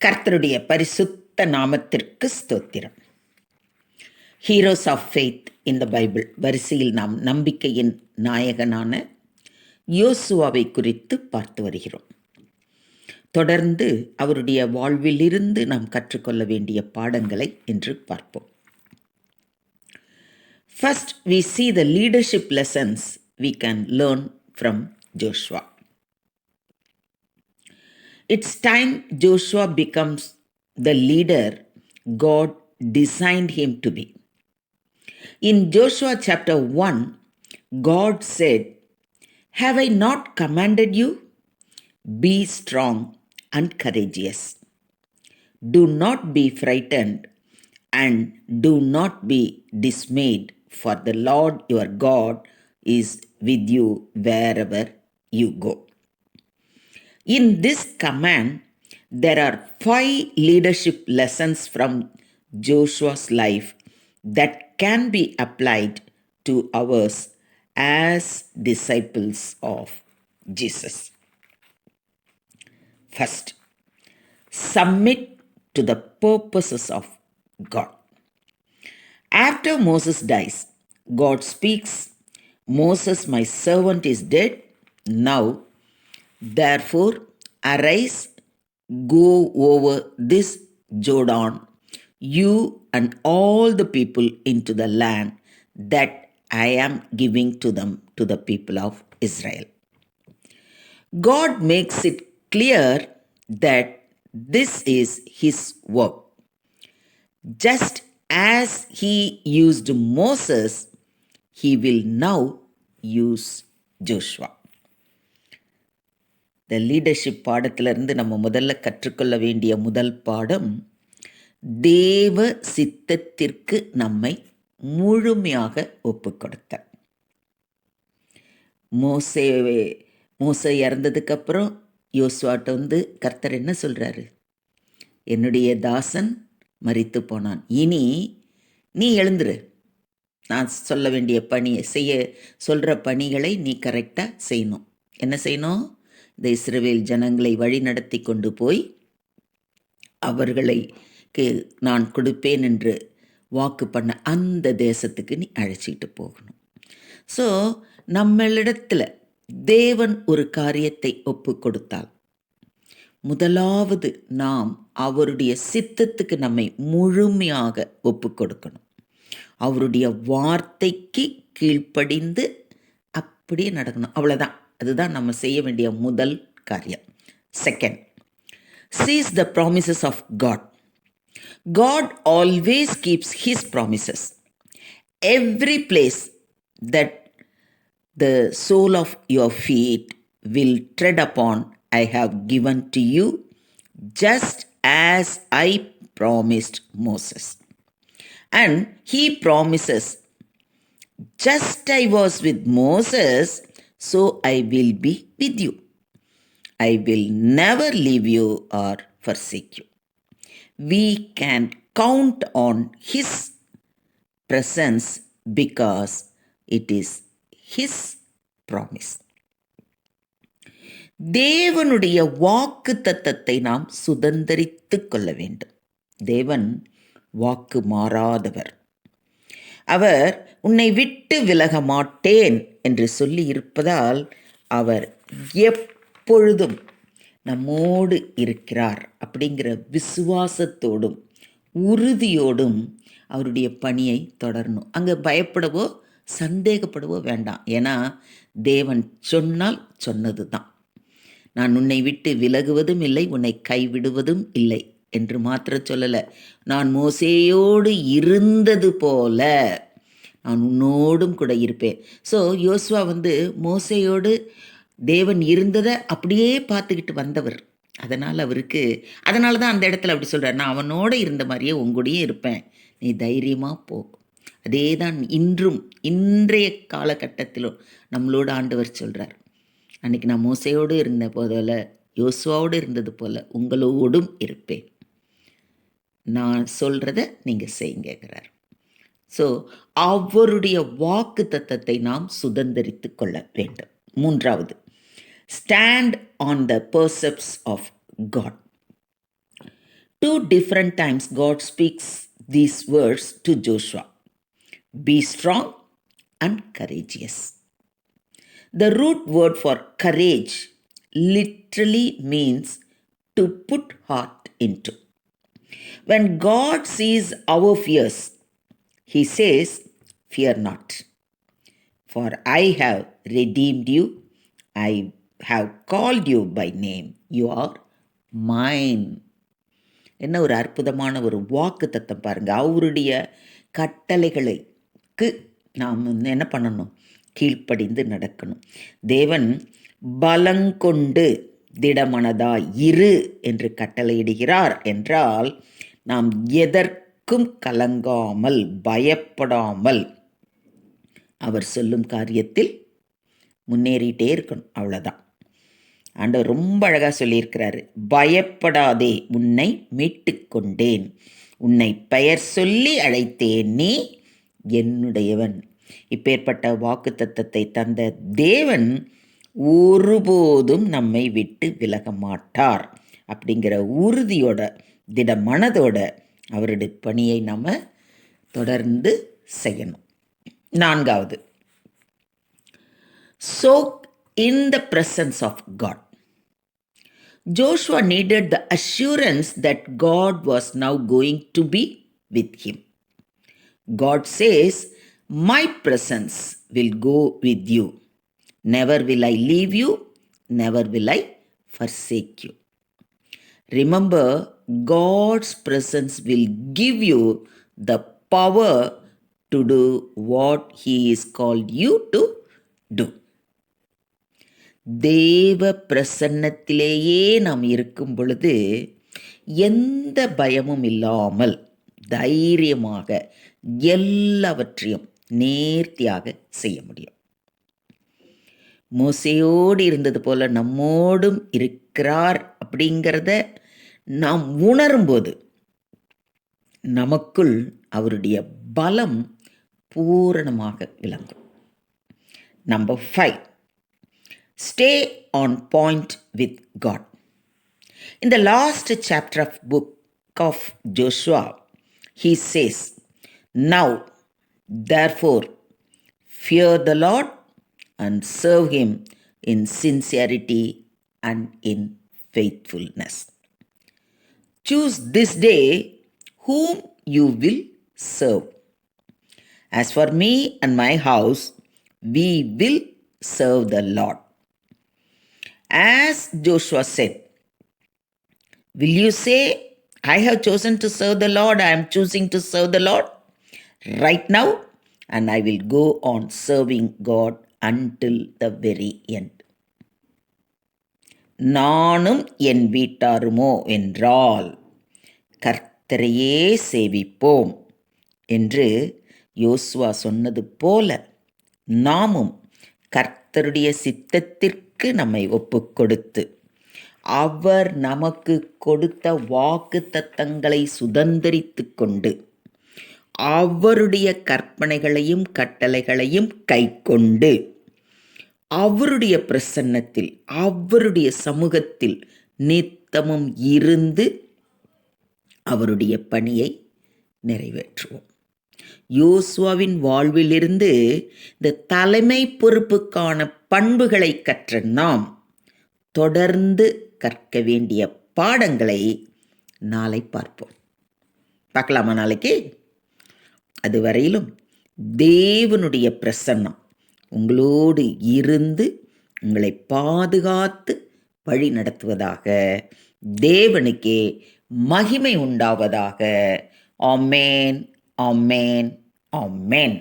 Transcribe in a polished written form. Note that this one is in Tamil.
கர்த்தருடைய பரிசுத்த நாமத்திற்கு ஸ்தோத்திரம். Heroes of faith in the Bible வரிசையில் நாம் நம்பிக்கையின் நாயகனான யோசுவாவை குறித்து பார்த்து வருகிறோம். தொடர்ந்து அவருடைய வாழ்விலிருந்து நாம் கற்றுக்கொள்ள வேண்டிய பாடங்களை இன்று பார்ப்போம். First, we see the leadership lessons we can learn from Joshua. It's time Joshua becomes the leader God designed him to be. In Joshua chapter 1, God said, "Have I not commanded you? Be strong and courageous. Do not be frightened and do not be dismayed, for the Lord your God is with you wherever you go." In this command, there are 5 leadership lessons from Joshua's life that can be applied to ours as disciples of Jesus. First, submit to the purposes of God. After Moses dies, God speaks, "Moses, my servant, is dead. Now, therefore, arise, go over this Jordan, you and all the people into the land that I am giving to them, to the people of Israel." God makes it clear that this is his work. Just as he used Moses, he will now use Joshua. இந்த லீடர்ஷிப் பாடத்திலிருந்து நம்ம முதல்ல கற்றுக்கொள்ள வேண்டிய முதல் பாடம், தேவ சித்தத்திற்கு நம்மை முழுமையாக ஒப்புக்கொடுத்தார். மோசே இறந்ததுக்கப்புறம் யோசுவாட்ட கர்த்தர் என்ன சொல்கிறாரு? என்னுடைய தாசன் மரித்து போனான், இனி நீ எழுந்துரு, நான் சொல்ல வேண்டிய பணியை சொல்கிற பணிகளை நீ கரெக்டாக செய்யணும். என்ன செய்யணும்? இந்த இஸ்ரவேல் ஜனங்களை வழி நடத்தி கொண்டு போய் அவர்களுக்கு நான் கொடுப்பேன் என்று வாக்கு பண்ண அந்த தேசத்துக்கு நீ அழைச்சிட்டு போகணும். ஸோ நம்மளிடத்தில் தேவன் ஒரு காரியத்தை ஒப்பு கொடுத்தால் முதலாவது நாம் அவருடைய சித்தத்துக்கு நம்மை முழுமையாக ஒப்பு கொடுக்கணும். அவருடைய வார்த்தைக்கு கீழ்ப்படிந்து அப்படியே நடக்கணும். அவ்வளோதான். அதுதான் நம்ம செய்ய வேண்டிய முதல் காரியம். Second, seize the promises of God. God always keeps his promises. Every place that the sole of your feet will tread upon, I have given to you, just as I promised Moses. And he promises, just I was with Moses, so I will be with you. I will never leave you or forsake you. We can count on his presence because it is his promise. தேவனுடைய வாக்கு தத்தத்தை நாம் சுதந்தரித்து கொள்ள வேண்டும். தேவன் வாக்கு மாறாதவர். அவர் உன்னை விட்டு விலக மாட்டேன் என்று சொல்லி இருப்பதால் அவர் எப்பொழுதும் நம்மோடு இருக்கிறார் அப்படிங்கிற விசுவாசத்தோடும் உறுதியோடும் அவருடைய பணியை தொடரணும். அங்கே பயப்படவோ சந்தேகப்படவோ வேண்டாம். ஏன்னா தேவன் சொன்னால் சொன்னது தான். நான் உன்னை விட்டு விலகுவதும் இல்லை, உன்னை கைவிடுவதும் இல்லை என்று மாத்திரம் சொல்லலை. நான் மோசேயோடு இருந்தது போல நான் உன்னோடும் கூட இருப்பேன். ஸோ யோசுவா மோசேயோடு தேவன் இருந்ததை அப்படியே பார்த்துக்கிட்டு வந்தவர். அதனால தான் அந்த இடத்துல அப்படி சொல்கிறார், நான் அவனோடு இருந்த மாதிரியே உங்கூடையே இருப்பேன், நீ தைரியமாக போ. அதே தான் இன்றும் இன்றைய காலகட்டத்திலும் நம்மளோட ஆண்டவர் சொல்கிறார். அன்றைக்கி நான் மோசையோடு இருந்த போதில் யோசுவாவோடு இருந்தது போல் உங்களோடும் இருப்பேன், நான் சொல்கிறத நீங்கள் செய்யுங்கிறார். ஸோ அவருடைய வாக்கு தத்தத்தை நாம் சுதந்தரித்து கொள்ள வேண்டும். மூன்றாவது, stand on the precepts of God. Two different times God speaks these words to Joshua. Be strong and courageous. The root word for courage literally means to put heart into. When God sees our fears, He says, fear not, for I have redeemed you. I have called you by name. You are mine. என்ன ஒரு அற்புதமான ஒரு வாக்கு தத்தம் பாருங்க. அவருடைய கட்டளைகளுக்கு நாம் என்ன பண்ணணும்? கீழ்ப்படிந்து நடக்கணும். தேவன் பலங்கொண்டு திடமனதாய் இரு என்று கட்டளையிடுகிறார் என்றால் நாம் எதற்கும் கலங்காமல் பயப்படாமல் அவர் சொல்லும் காரியத்தில் முன்னேறிட்டே இருக்கணும். அவ்வளோதான். ஆண்டவர் ரொம்ப அழகாக சொல்லியிருக்கிறாரு. பயப்படாதே, உன்னை மீட்டு கொண்டேன், உன்னை பெயர் சொல்லி அழைத்தேன், நீ என்னுடையவன். இப்பேற்பட்ட வாக்கு தத்தத்தை தந்த தேவன் ஒருபோதும் நம்மை விட்டு விலக மாட்டார் அப்படிங்கிற உறுதியோட திட மனதோட அவருடைய பணியை நம்ம தொடர்ந்து செய்யணும். நான்காவது, soak in the presence of God. Joshua needed the assurance that God was now going to be with him. God says, my presence will go with you. Never will I leave you, never will I forsake you. Remember, God's presence will give you the power to do what He is called you to do. தேவ பிரசன்னத்திலேயே நாம் இருக்கும் பொழுது எந்த பயமும் இல்லாமல் தைரியமாக எல்லாவற்றையும் நேர்த்தியாக செய்ய முடியும். மோசேயோடு இருந்தது போல நம்மோடும் இருக்கிறார் அப்படிங்கிறத நாம் உணரும்போது நமக்குள் அவருடைய பலம் பூரணமாக விளங்கும். Number 5, stay on point with God. In the last chapter of book of Joshua, he says, now therefore fear the Lord and serve him in sincerity and in faithfulness. Choose this day whom you will serve. As for me and my house, we will serve the Lord. As Joshua said, will you say, I have chosen to serve the Lord, I am choosing to serve the Lord right now, and I will go on serving God until the very end. நானும் என் வீட்டாருமோ என்றால் கர்த்தரையே சேவிப்போம் என்று யோசுவா சொன்னது போல நாமும் கர்த்தருடைய சித்தத்திற்கு நம்மை ஒப்புக்கொடுத்து அவர் நமக்கு கொடுத்த வாக்கு தத்தங்களை சுதந்திரித்து கொண்டு அவருடைய கற்பனைகளையும் கட்டளைகளையும் கைக்கொண்டு அவருடைய பிரசன்னத்தில் அவருடைய சமூகத்தில் நித்தமும் இருந்து அவருடைய பணியை நிறைவேற்றுவோம். யோசுவாவின் வாழ்விலிருந்து இந்த தலைமை பொறுப்புக்கான பண்புகளை கற்ற நாம் தொடர்ந்து கற்க வேண்டிய பாடங்களை நாளை பார்ப்போம். பார்க்கலாமா நாளைக்கு? அதுவரையிலும் தேவனுடைய பிரசன்னம் உங்களோடு இருந்து உங்களை பாதுகாத்து வழி நடத்துவதாக. தேவனுக்கே மகிமை உண்டாவதாக. ஆமென், ஆமென், ஆமென்.